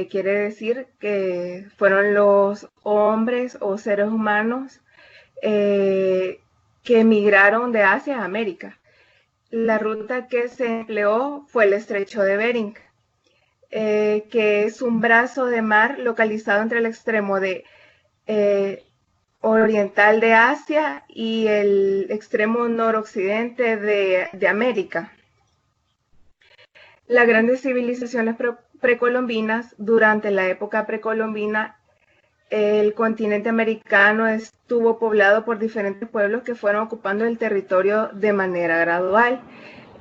quiere decir que fueron los hombres o seres humanos que emigraron de Asia a América. La ruta que se empleó fue el Estrecho de Bering, que es un brazo de mar localizado entre el extremo oriental de Asia y el extremo noroccidente de América. Las grandes civilizaciones precolombinas, durante la época precolombina, el continente americano estuvo poblado por diferentes pueblos que fueron ocupando el territorio de manera gradual.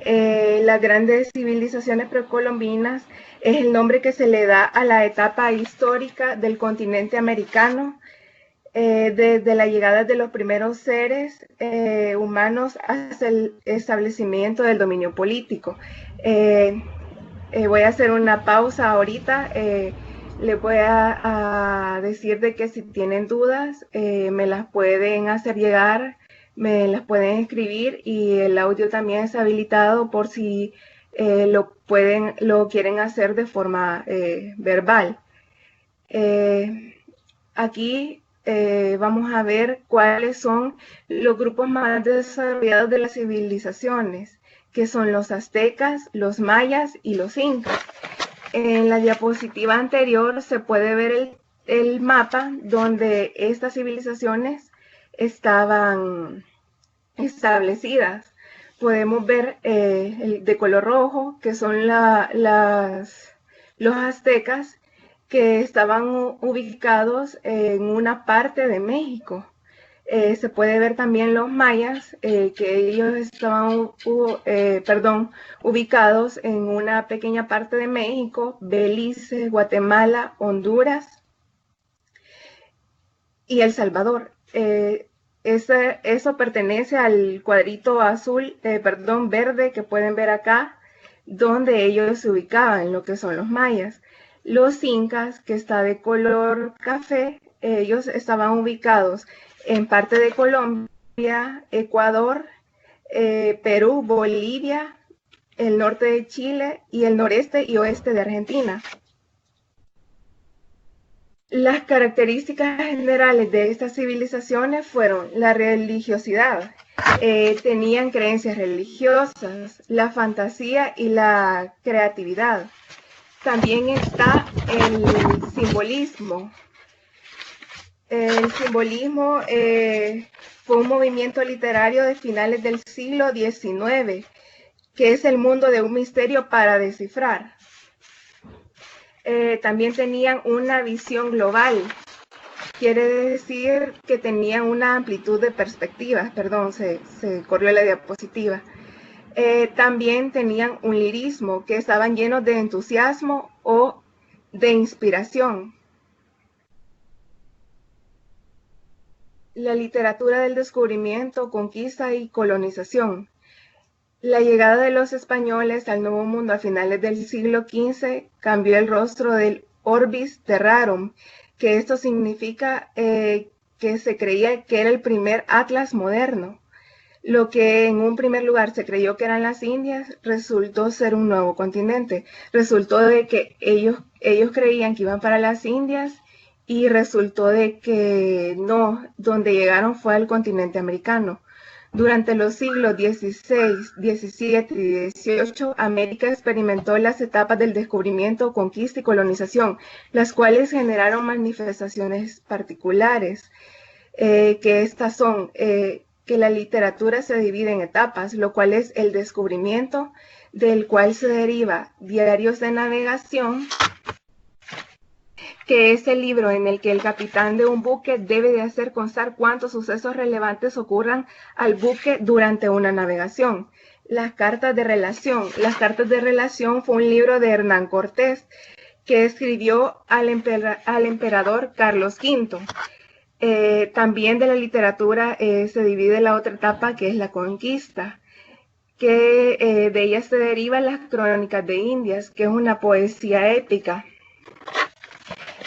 Las grandes civilizaciones precolombinas es el nombre que se le da a la etapa histórica del continente americano, desde la llegada de los primeros seres humanos hasta el establecimiento del dominio político. Voy a hacer una pausa ahorita. Les voy a decir de que si tienen dudas, me las pueden hacer llegar, me las pueden escribir, y el audio también es habilitado por si lo quieren hacer de forma verbal. Aquí vamos a ver cuáles son los grupos más desarrollados de las civilizaciones, que son los aztecas, los mayas y los incas. En la diapositiva anterior se puede ver el mapa donde estas civilizaciones estaban establecidas. Podemos ver el de color rojo, que son los aztecas, que estaban ubicados en una parte de México. Se puede ver también los mayas, que ellos estaban ubicados en una pequeña parte de México, Belice, Guatemala, Honduras y El Salvador. Eso pertenece al cuadrito verde que pueden ver acá, donde ellos se ubicaban, lo que son los mayas. Los incas, que está de color café, ellos estaban ubicados en parte de Colombia, Ecuador, Perú, Bolivia, el norte de Chile y el noreste y oeste de Argentina. Las características generales de estas civilizaciones fueron la religiosidad. Tenían creencias religiosas, la fantasía y la creatividad. También está el simbolismo. El simbolismo fue un movimiento literario de finales del siglo XIX, que es el mundo de un misterio para descifrar. También tenían una visión global, quiere decir que tenían una amplitud de perspectivas. Perdón, se corrió la diapositiva. También tenían un lirismo, que estaban llenos de entusiasmo o de inspiración. La literatura del descubrimiento, conquista y colonización. La llegada de los españoles al Nuevo Mundo a finales del siglo XV cambió el rostro del Orbis Terrarum, que esto significa que se creía que era el primer atlas moderno. Lo que en un primer lugar se creyó que eran las Indias, resultó ser un nuevo continente. Resultó de que ellos creían que iban para las Indias, y resultó de que no, donde llegaron fue al continente americano. Durante los siglos XVI, XVII y XVIII, América experimentó las etapas del descubrimiento, conquista y colonización, las cuales generaron manifestaciones particulares, que estas son que la literatura se divide en etapas, lo cual es el descubrimiento, del cual se deriva diarios de navegación, que es el libro en el que el capitán de un buque debe de hacer constar cuántos sucesos relevantes ocurran al buque durante una navegación. Las cartas de relación. Las cartas de relación fue un libro de Hernán Cortés, que escribió al emperador Carlos V. También de la literatura se divide la otra etapa, que es la conquista, que de ella se derivan las crónicas de Indias, que es una poesía épica,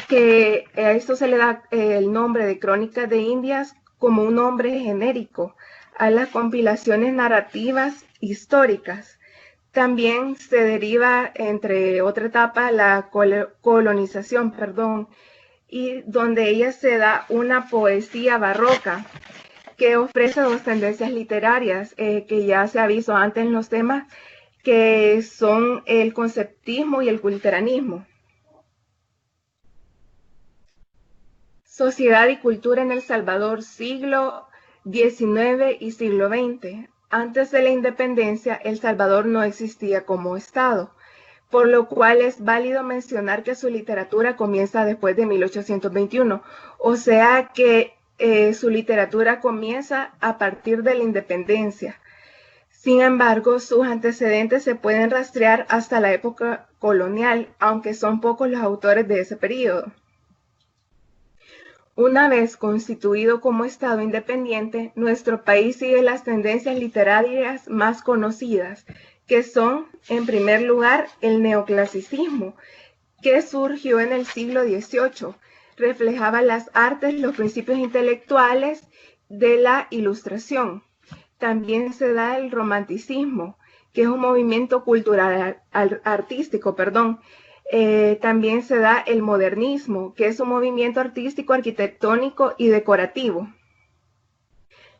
que a esto se le da el nombre de Crónicas de Indias como un nombre genérico a las compilaciones narrativas históricas. También se deriva, entre otra etapa, la colonización, perdón, y donde ella se da una poesía barroca que ofrece dos tendencias literarias que ya se ha visto antes en los temas, que son el conceptismo y el culteranismo. Sociedad y cultura en El Salvador, siglo XIX y siglo XX. Antes de la independencia, El Salvador no existía como Estado, por lo cual es válido mencionar que su literatura comienza después de 1821, o sea que su literatura comienza a partir de la independencia. Sin embargo, sus antecedentes se pueden rastrear hasta la época colonial, aunque son pocos los autores de ese periodo. Una vez constituido como Estado independiente, nuestro país sigue las tendencias literarias más conocidas, que son, en primer lugar, el neoclasicismo, que surgió en el siglo XVIII. Reflejaba las artes, los principios intelectuales de la Ilustración. También se da el romanticismo, que es un movimiento cultural artístico, perdón. También se da el modernismo, que es un movimiento artístico, arquitectónico y decorativo.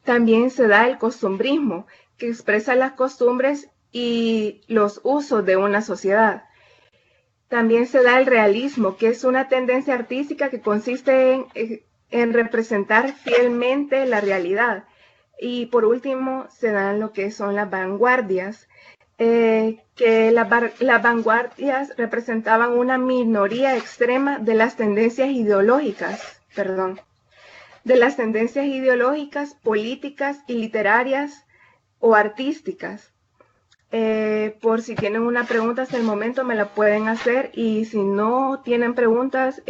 También se da el costumbrismo, que expresa las costumbres y los usos de una sociedad. También se da el realismo, que es una tendencia artística que consiste en representar fielmente la realidad. Y por último, se dan lo que son las vanguardias, que las vanguardias representaban una minoría extrema de las tendencias ideológicas, políticas y literarias o artísticas. Por si tienen una pregunta hasta el momento me la pueden hacer, y si no tienen preguntas,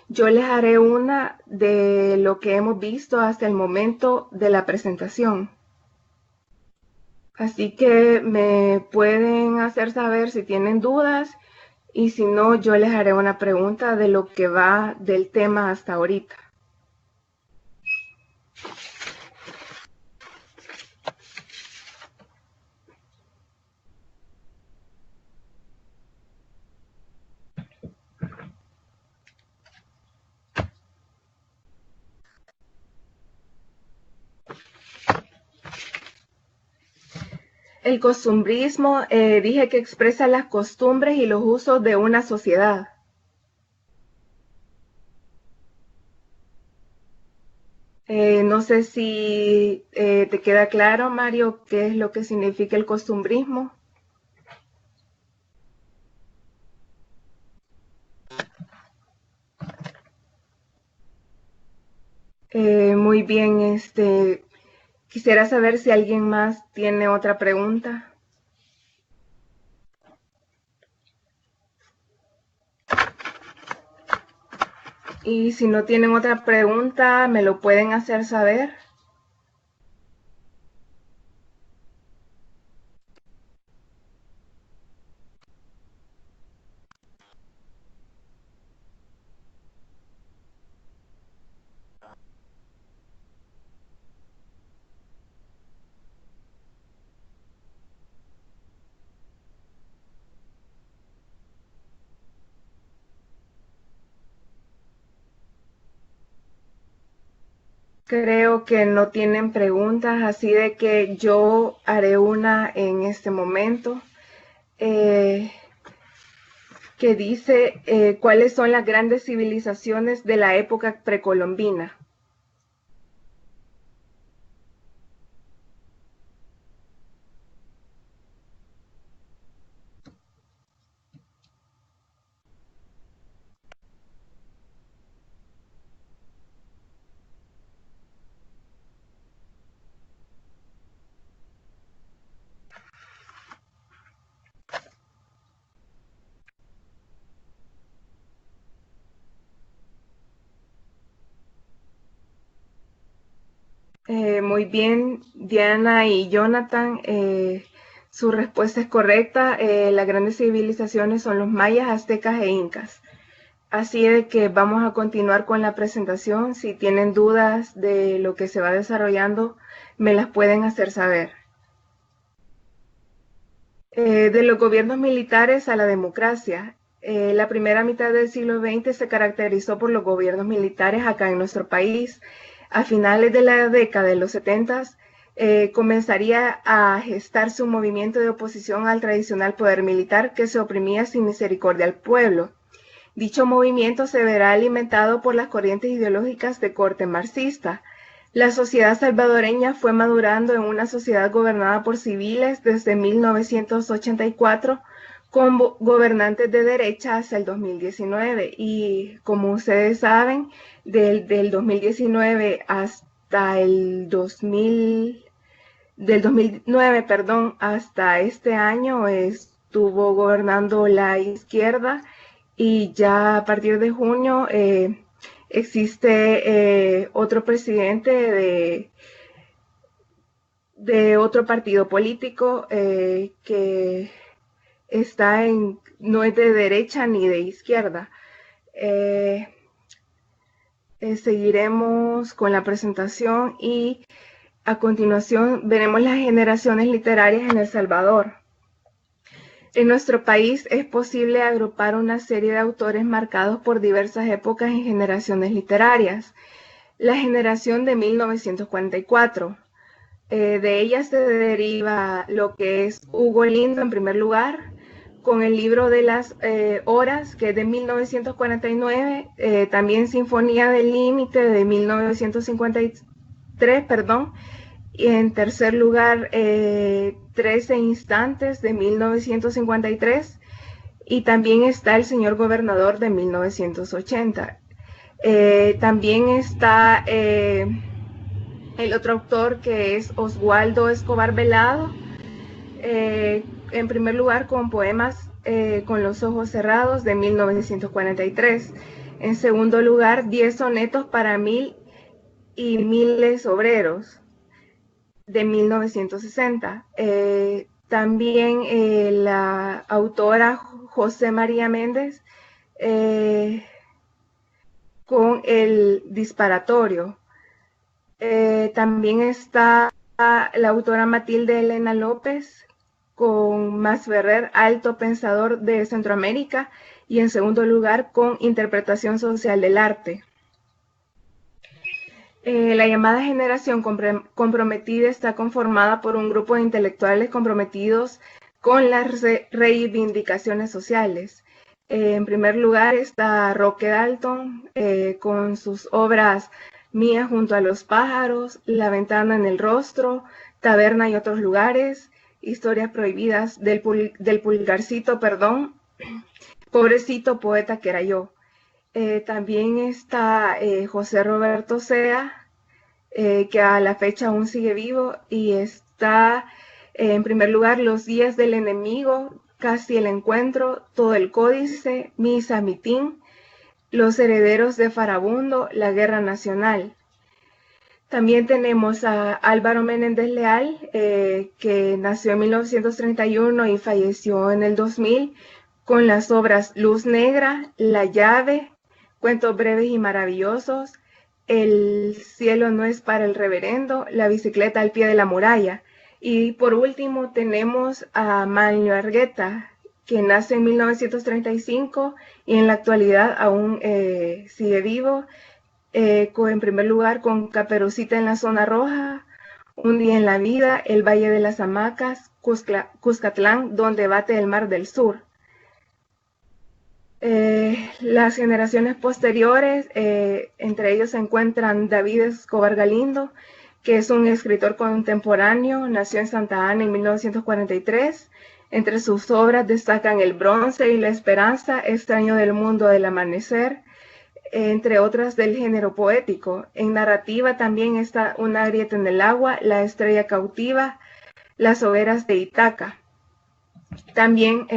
yo les haré una de lo que hemos visto hasta el momento de la presentación. Así que me pueden hacer saber si tienen dudas, y si no, yo les haré una pregunta de lo que va del tema hasta ahorita. El costumbrismo, dije que expresa las costumbres y los usos de una sociedad. No sé si te queda claro, Mario, qué es lo que significa el costumbrismo. Muy bien, quisiera saber si alguien más tiene otra pregunta. Y si no tienen otra pregunta, me lo pueden hacer saber. Creo que no tienen preguntas, así de que yo haré una en este momento, que dice cuáles son las grandes civilizaciones de la época precolombina. Muy bien, Diana y Jonathan, su respuesta es correcta. Las grandes civilizaciones son los mayas, aztecas e incas. Así de que vamos a continuar con la presentación. Si tienen dudas de lo que se va desarrollando, me las pueden hacer saber. De los gobiernos militares a la democracia. La primera mitad del siglo XX se caracterizó por los gobiernos militares acá en nuestro país. A finales de la década de los 70 comenzaría a gestarse un movimiento de oposición al tradicional poder militar que se oprimía sin misericordia al pueblo. Dicho movimiento se verá alimentado por las corrientes ideológicas de corte marxista. La sociedad salvadoreña fue madurando en una sociedad gobernada por civiles desde 1984 con gobernantes de derecha hasta el 2019. Y como ustedes saben, del 2019 hasta el 2009, perdón, hasta este año estuvo gobernando la izquierda y ya a partir de junio existe otro presidente de otro partido político que no es de derecha ni de izquierda. Seguiremos con la presentación y a continuación veremos las generaciones literarias en El Salvador. En nuestro país es posible agrupar una serie de autores marcados por diversas épocas en generaciones literarias. La generación de 1944. De ella se deriva lo que es Hugo Lindo en primer lugar, con el libro de las horas, que es de 1949, también Sinfonía del Límite de 1953, perdón, y en tercer lugar 13 instantes de 1953, y también está El señor gobernador de 1980. También está el otro autor que es Oswaldo Escobar Velado, en primer lugar con poemas con los ojos cerrados de 1943. En segundo lugar, 10 sonetos para mil y miles obreros de 1960. También la autora José María Méndez con El disparatorio. También está la autora Matilde Elena López con Mas Ferrer, Alto Pensador de Centroamérica, y en segundo lugar con Interpretación Social del Arte. La llamada generación comprometida está conformada por un grupo de intelectuales comprometidos con las reivindicaciones sociales. En primer lugar está Roque Dalton con sus obras Mía junto a los pájaros, La ventana en el rostro, Taberna y otros lugares, Historias prohibidas del pulgarcito, perdón, Pobrecito poeta que era yo. También está José Roberto Sea, que a la fecha aún sigue vivo, y está en primer lugar Los días del enemigo, Casi el encuentro, Todo el códice, Misa, mitín, Los herederos de Farabundo, La guerra nacional. También tenemos a Álvaro Menéndez Leal, que nació en 1931 y falleció en el 2000, con las obras Luz Negra, La llave, Cuentos breves y maravillosos, El cielo no es para el reverendo, La bicicleta al pie de la muralla. Y por último tenemos a Manlio Argueta, que nace en 1935 y en la actualidad aún sigue vivo. En primer lugar con Caperucita en la zona roja, Un día en la vida, El valle de las hamacas, Cuscatlán, donde bate el mar del sur. Las generaciones posteriores, entre ellos se encuentran David Escobar Galindo, que es un escritor contemporáneo, nació en Santa Ana en 1943. Entre sus obras destacan El bronce y la esperanza, Extraño del mundo del amanecer, entre otras del género poético. En narrativa también está Una grieta en el agua, La estrella cautiva, Las hogueras de Itaca. También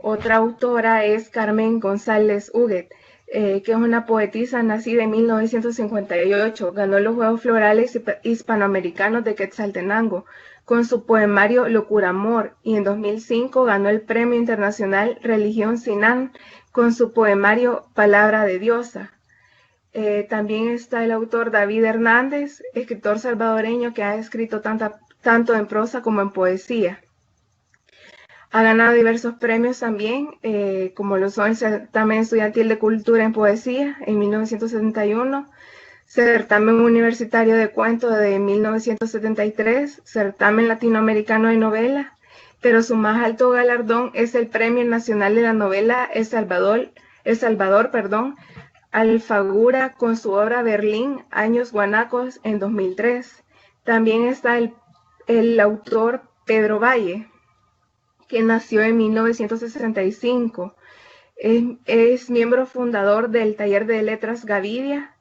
otra autora es Carmen González Huguet, que es una poetisa nacida en 1958. Ganó los Juegos Florales Hispanoamericanos de Quetzaltenango con su poemario Locura Amor, y en 2005 ganó el Premio Internacional Religión Sinan con su poemario Palabra de Diosa. También está el autor David Hernández, escritor salvadoreño que ha escrito tanto en prosa como en poesía. Ha ganado diversos premios también, como lo son el Certamen Estudiantil de Cultura en Poesía en 1971, Certamen Universitario de Cuento de 1973, Certamen Latinoamericano de Novela, pero su más alto galardón es el Premio Nacional de la Novela El Salvador, Alfaguara, con su obra Berlín, Años Guanacos en 2003. También está el autor Pedro Valle, que nació en 1965. Es miembro fundador del Taller de Letras Gavidia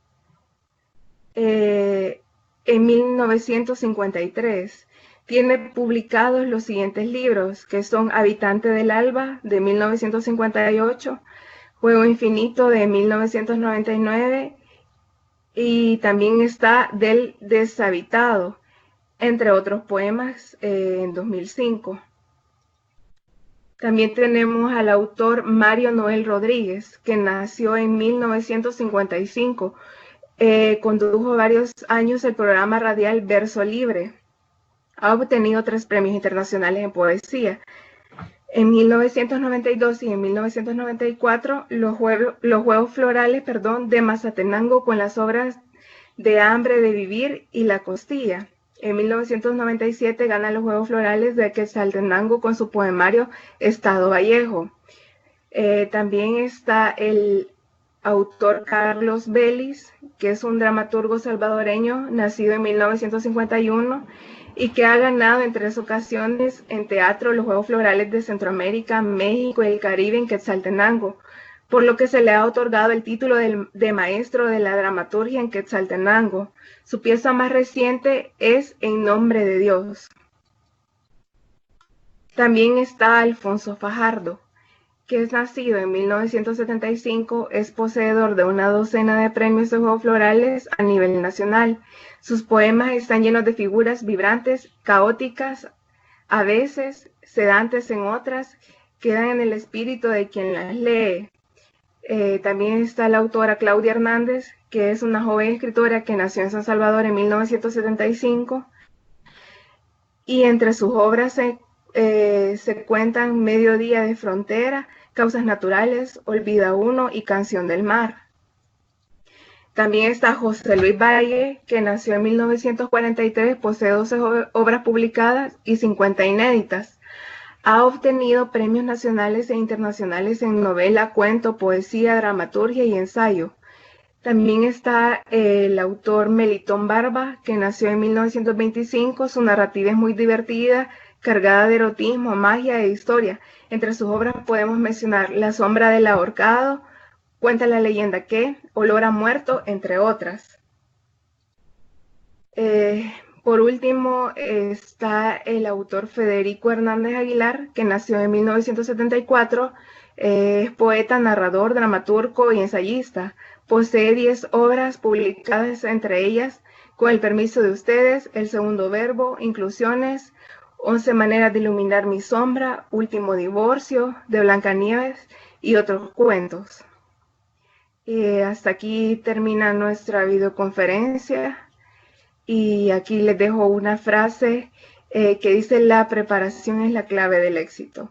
en 1953. Tiene publicados los siguientes libros, que son Habitante del Alba, de 1958, Juego Infinito, de 1999, y también está Del Deshabitado, entre otros poemas, en 2005. También tenemos al autor Mario Noel Rodríguez, que nació en 1955. Condujo varios años el programa radial Verso Libre. Ha obtenido 3 premios internacionales en poesía. En 1992 y en 1994, los Juegos Florales de Mazatenango, con las obras De Hambre de Vivir y La Costilla. En 1997 gana los Juegos Florales de Quetzaltenango con su poemario Estado Vallejo. También está el autor Carlos Vélez, que es un dramaturgo salvadoreño nacido en 1951 y que ha ganado en 3 ocasiones en teatro los Juegos Florales de Centroamérica, México y el Caribe en Quetzaltenango, por lo que se le ha otorgado el título de maestro de la dramaturgia en Quetzaltenango. Su pieza más reciente es En Nombre de Dios. También está Alfonso Fajardo, que es nacido en 1975, es poseedor de una docena de premios de Juegos Florales a nivel nacional. Sus poemas están llenos de figuras vibrantes, caóticas, a veces sedantes en otras, quedan en el espíritu de quien las lee. También está la autora Claudia Hernández, que es una joven escritora que nació en San Salvador en 1975, y entre sus obras se cuentan Mediodía de Frontera, Causas Naturales, Olvida Uno y Canción del Mar. También está José Luis Valle, que nació en 1943, posee 12 obras publicadas y 50 inéditas. Ha obtenido premios nacionales e internacionales en novela, cuento, poesía, dramaturgia y ensayo. También está el autor Melitón Barba, que nació en 1925. Su narrativa es muy divertida, cargada de erotismo, magia e historia. Entre sus obras podemos mencionar La sombra del ahorcado, Cuenta la leyenda que, Olor a muerto, entre otras. Por último está el autor Federico Hernández Aguilar, que nació en 1974. Es poeta, narrador, dramaturgo y ensayista. Posee 10 obras publicadas, entre ellas Con el permiso de ustedes, El segundo verbo, Inclusiones, 11 maneras de iluminar mi sombra, Último divorcio, de Blancanieves y otros cuentos. Hasta aquí termina nuestra videoconferencia. Y aquí les dejo una frase que dice: la preparación es la clave del éxito.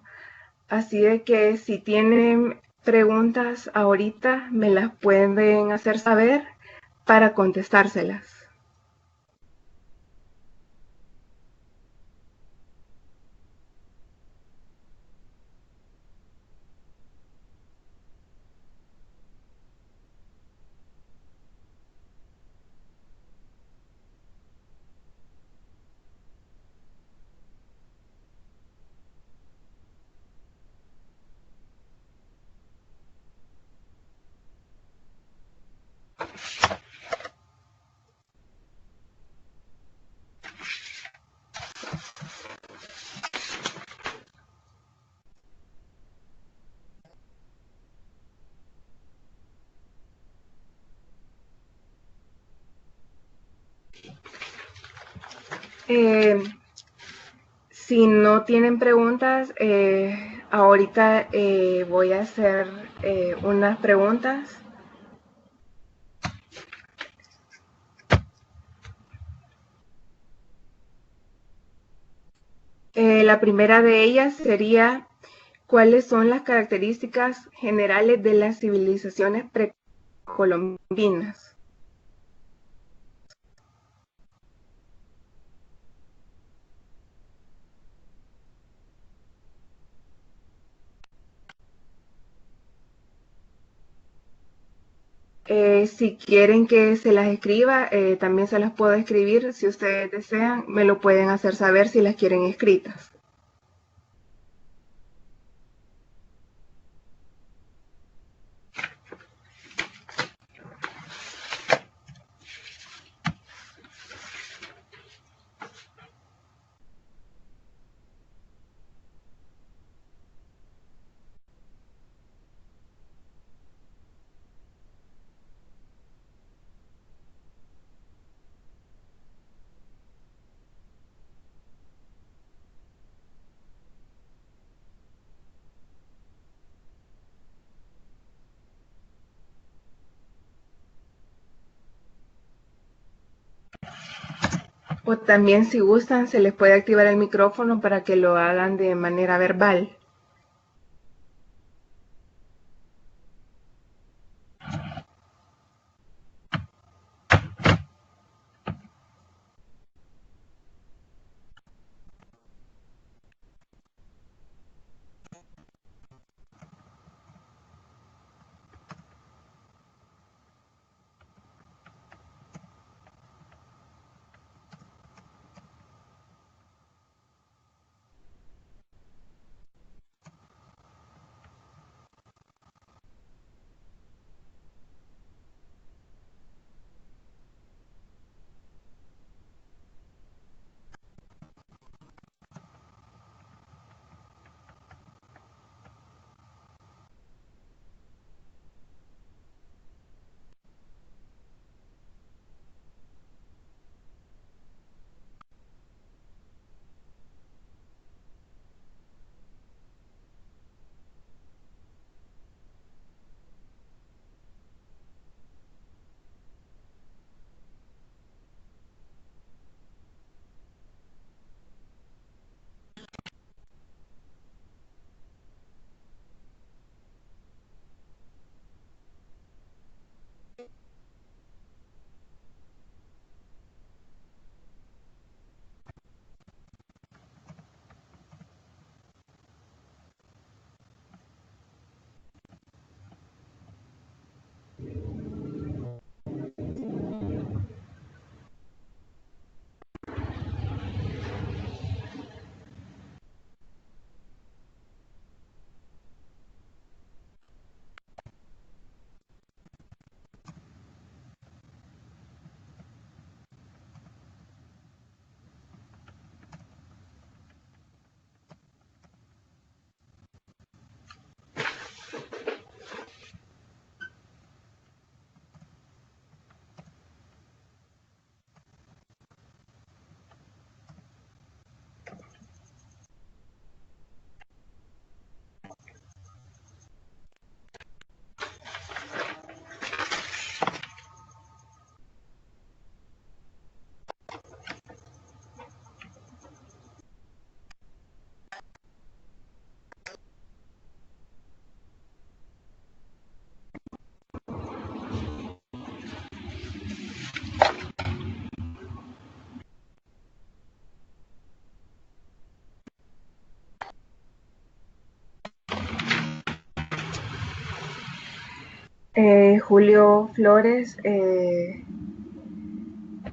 Así de que si tienen preguntas ahorita, me las pueden hacer saber para contestárselas. Si no tienen preguntas, ahorita voy a hacer unas preguntas. La primera de ellas sería: ¿cuáles son las características generales de las civilizaciones precolombinas? Si quieren que se las escriba, también se las puedo escribir. Si ustedes desean, me lo pueden hacer saber si las quieren escritas. O también, si gustan, se les puede activar el micrófono para que lo hagan de manera verbal. Julio Flores,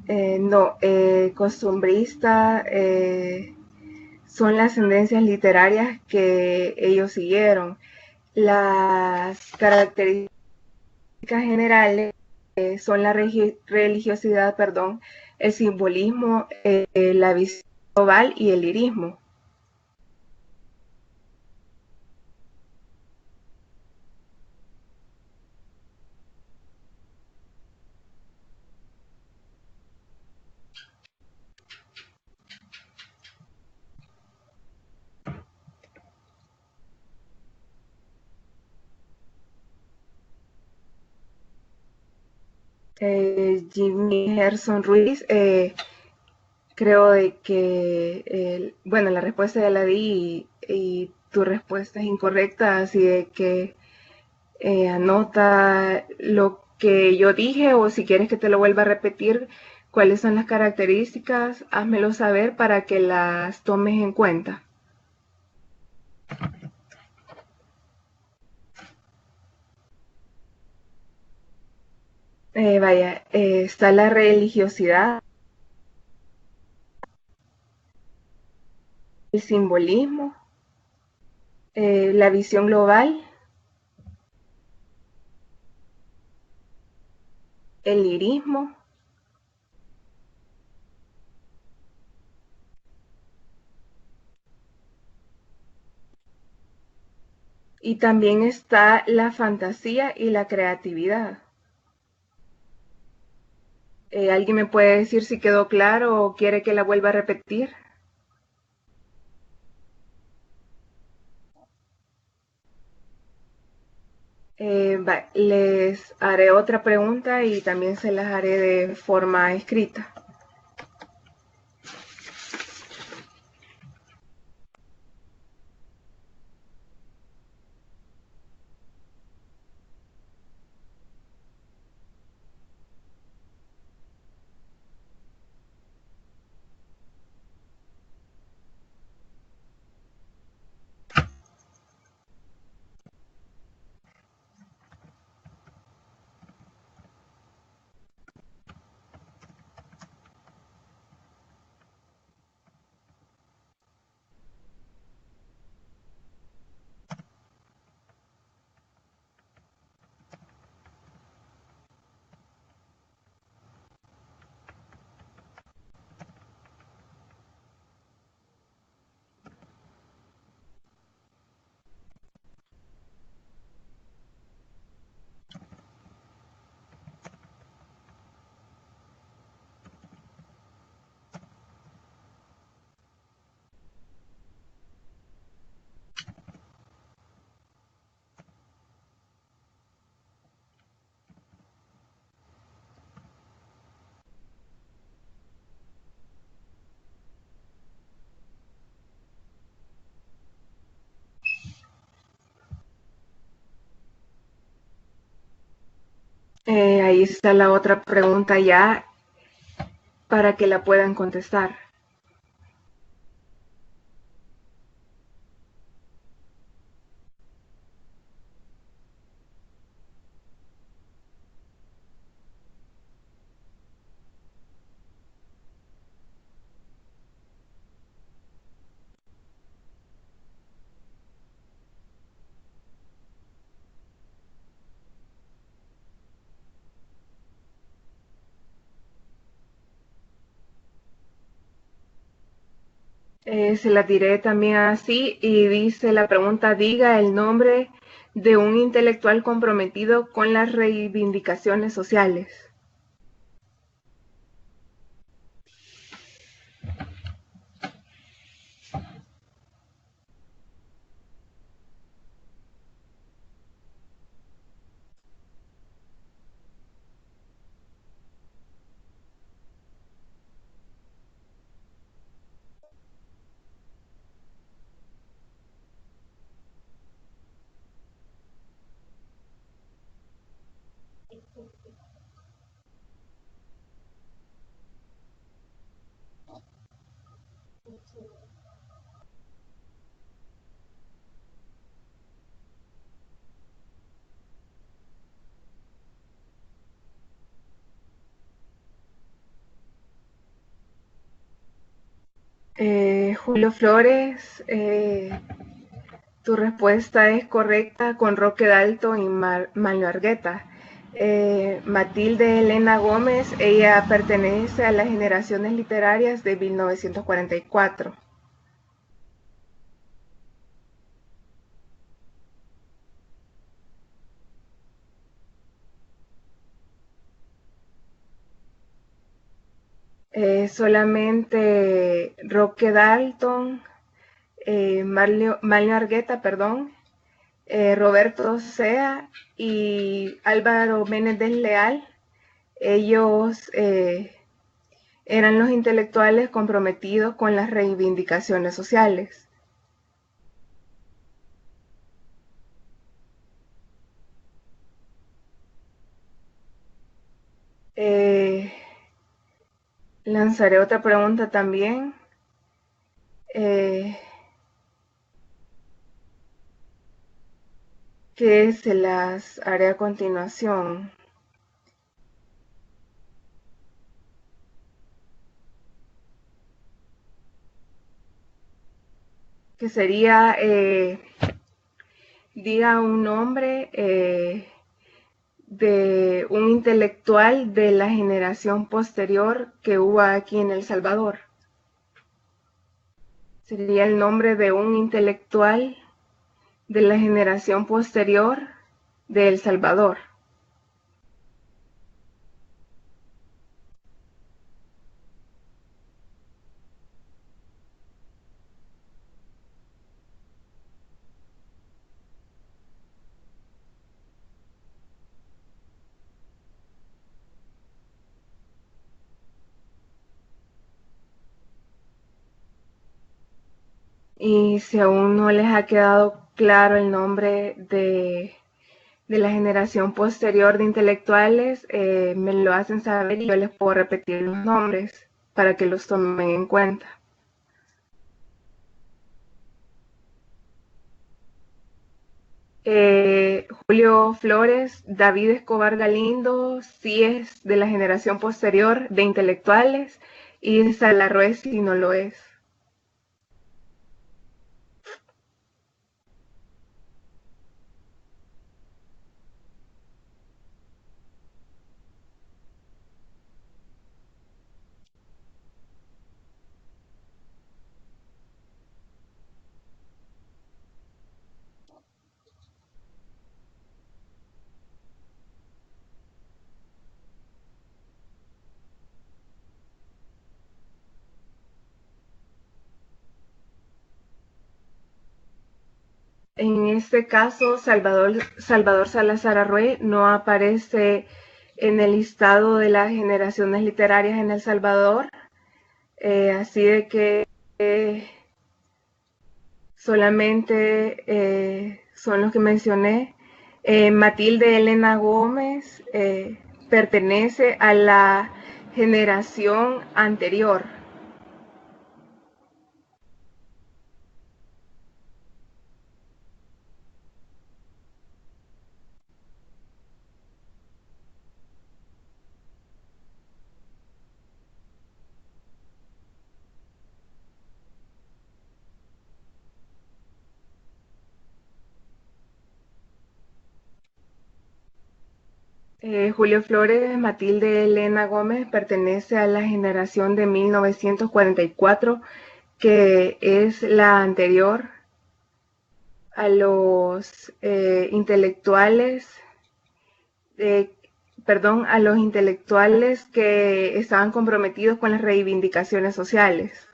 no, costumbrista, son las tendencias literarias que ellos siguieron. Las características generales son la religiosidad, perdón, el simbolismo, la visión global y el lirismo. Jimmy Gerson Ruiz, creo de que, bueno, la respuesta ya la di y tu respuesta es incorrecta, así de que anota lo que yo dije o si quieres que te lo vuelva a repetir, cuáles son las características, házmelo saber para que las tomes en cuenta. Vaya, está la religiosidad, el simbolismo, la visión global, el lirismo y también está la fantasía y la creatividad. ¿Alguien me puede decir si quedó claro o quiere que la vuelva a repetir? Les haré otra pregunta y también se las haré de forma escrita. Ahí está la otra pregunta ya para que la puedan contestar. Se las diré también así y dice la pregunta, diga el nombre de un intelectual comprometido con las reivindicaciones sociales. Julio Flores, tu respuesta es correcta con Roque Dalton y Manuel Argueta. Matilde Elena Gómez, ella pertenece a las generaciones literarias de 1944. Solamente Roque Dalton, Mario Argueta, perdón, Roberto Sea y Álvaro Menéndez Leal, ellos eran los intelectuales comprometidos con las reivindicaciones sociales. Lanzaré otra pregunta también. Que se las haré a continuación. Que sería, diga un nombre de un intelectual de la generación posterior que hubo aquí en El Salvador. Sería el nombre de un intelectual de la generación posterior de El Salvador. Y si aún no les ha quedado claro el nombre de la generación posterior de intelectuales, me lo hacen saber y yo les puedo repetir los nombres para que los tomen en cuenta. Julio Flores, David Escobar Galindo, sí es de la generación posterior de intelectuales, y Salarrué si no lo es. En este caso, Salvador Salazar Arrué no aparece en el listado de las generaciones literarias en El Salvador, así de que solamente son los que mencioné. Matilde Elena Gómez pertenece a la generación anterior. Julio Flores, Matilde Elena Gómez pertenece a la generación de 1944, que es la anterior a los intelectuales, a los intelectuales que estaban comprometidos con las reivindicaciones sociales.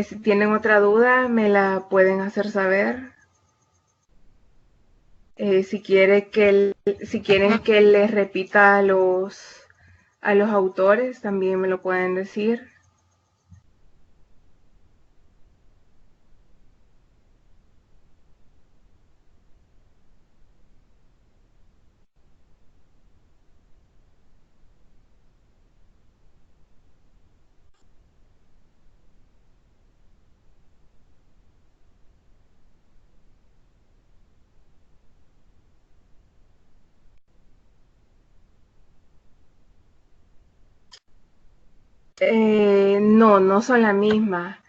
Si tienen otra duda, me la pueden hacer saber. Si quieren que les repita a los autores, también me lo pueden decir. No, no son la misma.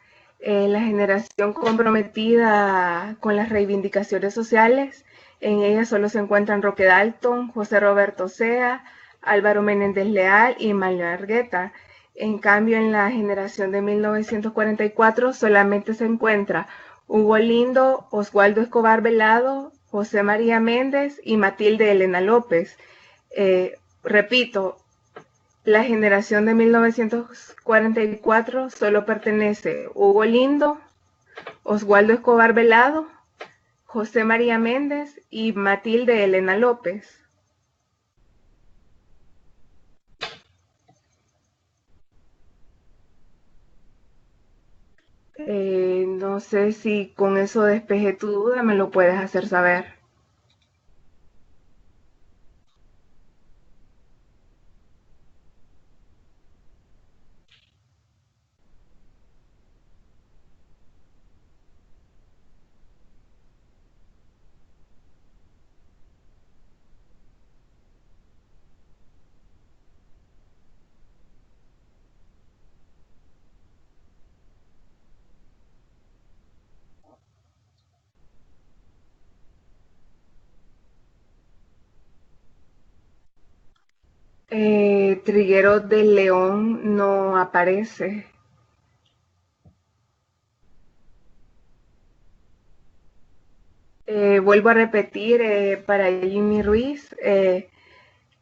La generación comprometida con las reivindicaciones sociales, en ella solo se encuentran Roque Dalton, José Roberto Sea, Álvaro Menéndez Leal y Manuel Argueta. En cambio, en la generación de 1944 solamente se encuentra Hugo Lindo, Oswaldo Escobar Velado, José María Méndez y Matilde Elena López. Repito, la generación de 1944 solo pertenece Hugo Lindo, Oswaldo Escobar Velado, José María Méndez y Matilde Elena López. No sé si con eso despeje tu duda, me lo puedes hacer saber. Triguero del León no aparece. Vuelvo a repetir, para Jimmy Ruiz,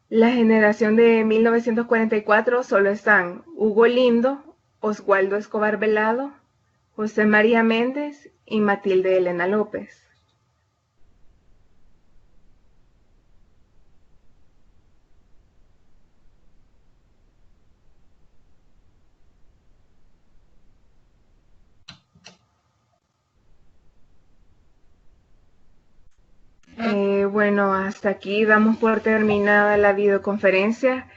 la generación de 1944 solo están Hugo Lindo, Oswaldo Escobar Velado, José María Méndez y Matilde Elena López. Bueno, hasta aquí damos por terminada la videoconferencia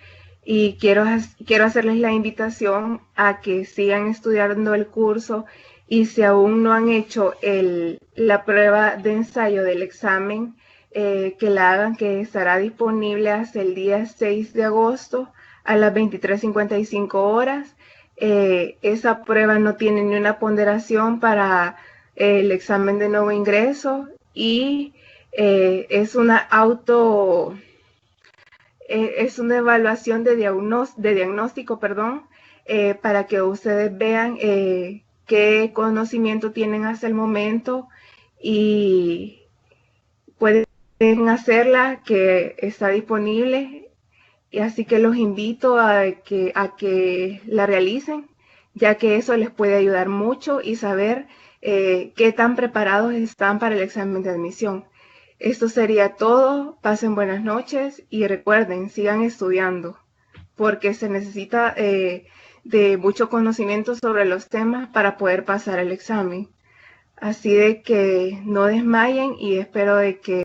y quiero hacerles la invitación a que sigan estudiando el curso y si aún no han hecho la prueba de ensayo del examen, que la hagan, que estará disponible hasta el día 6 de agosto a las 23:55 horas. Esa prueba no tiene ni una ponderación para el examen de nuevo ingreso y es es una evaluación de diagnóstico, perdón, para que ustedes vean qué conocimiento tienen hasta el momento y pueden hacerla, que está disponible. Y así que los invito a que la realicen, ya que eso les puede ayudar mucho y saber qué tan preparados están para el examen de admisión. Esto sería todo. Pasen buenas noches y recuerden, sigan estudiando, porque se necesita de mucho conocimiento sobre los temas para poder pasar el examen. Así de que no desmayen y espero de que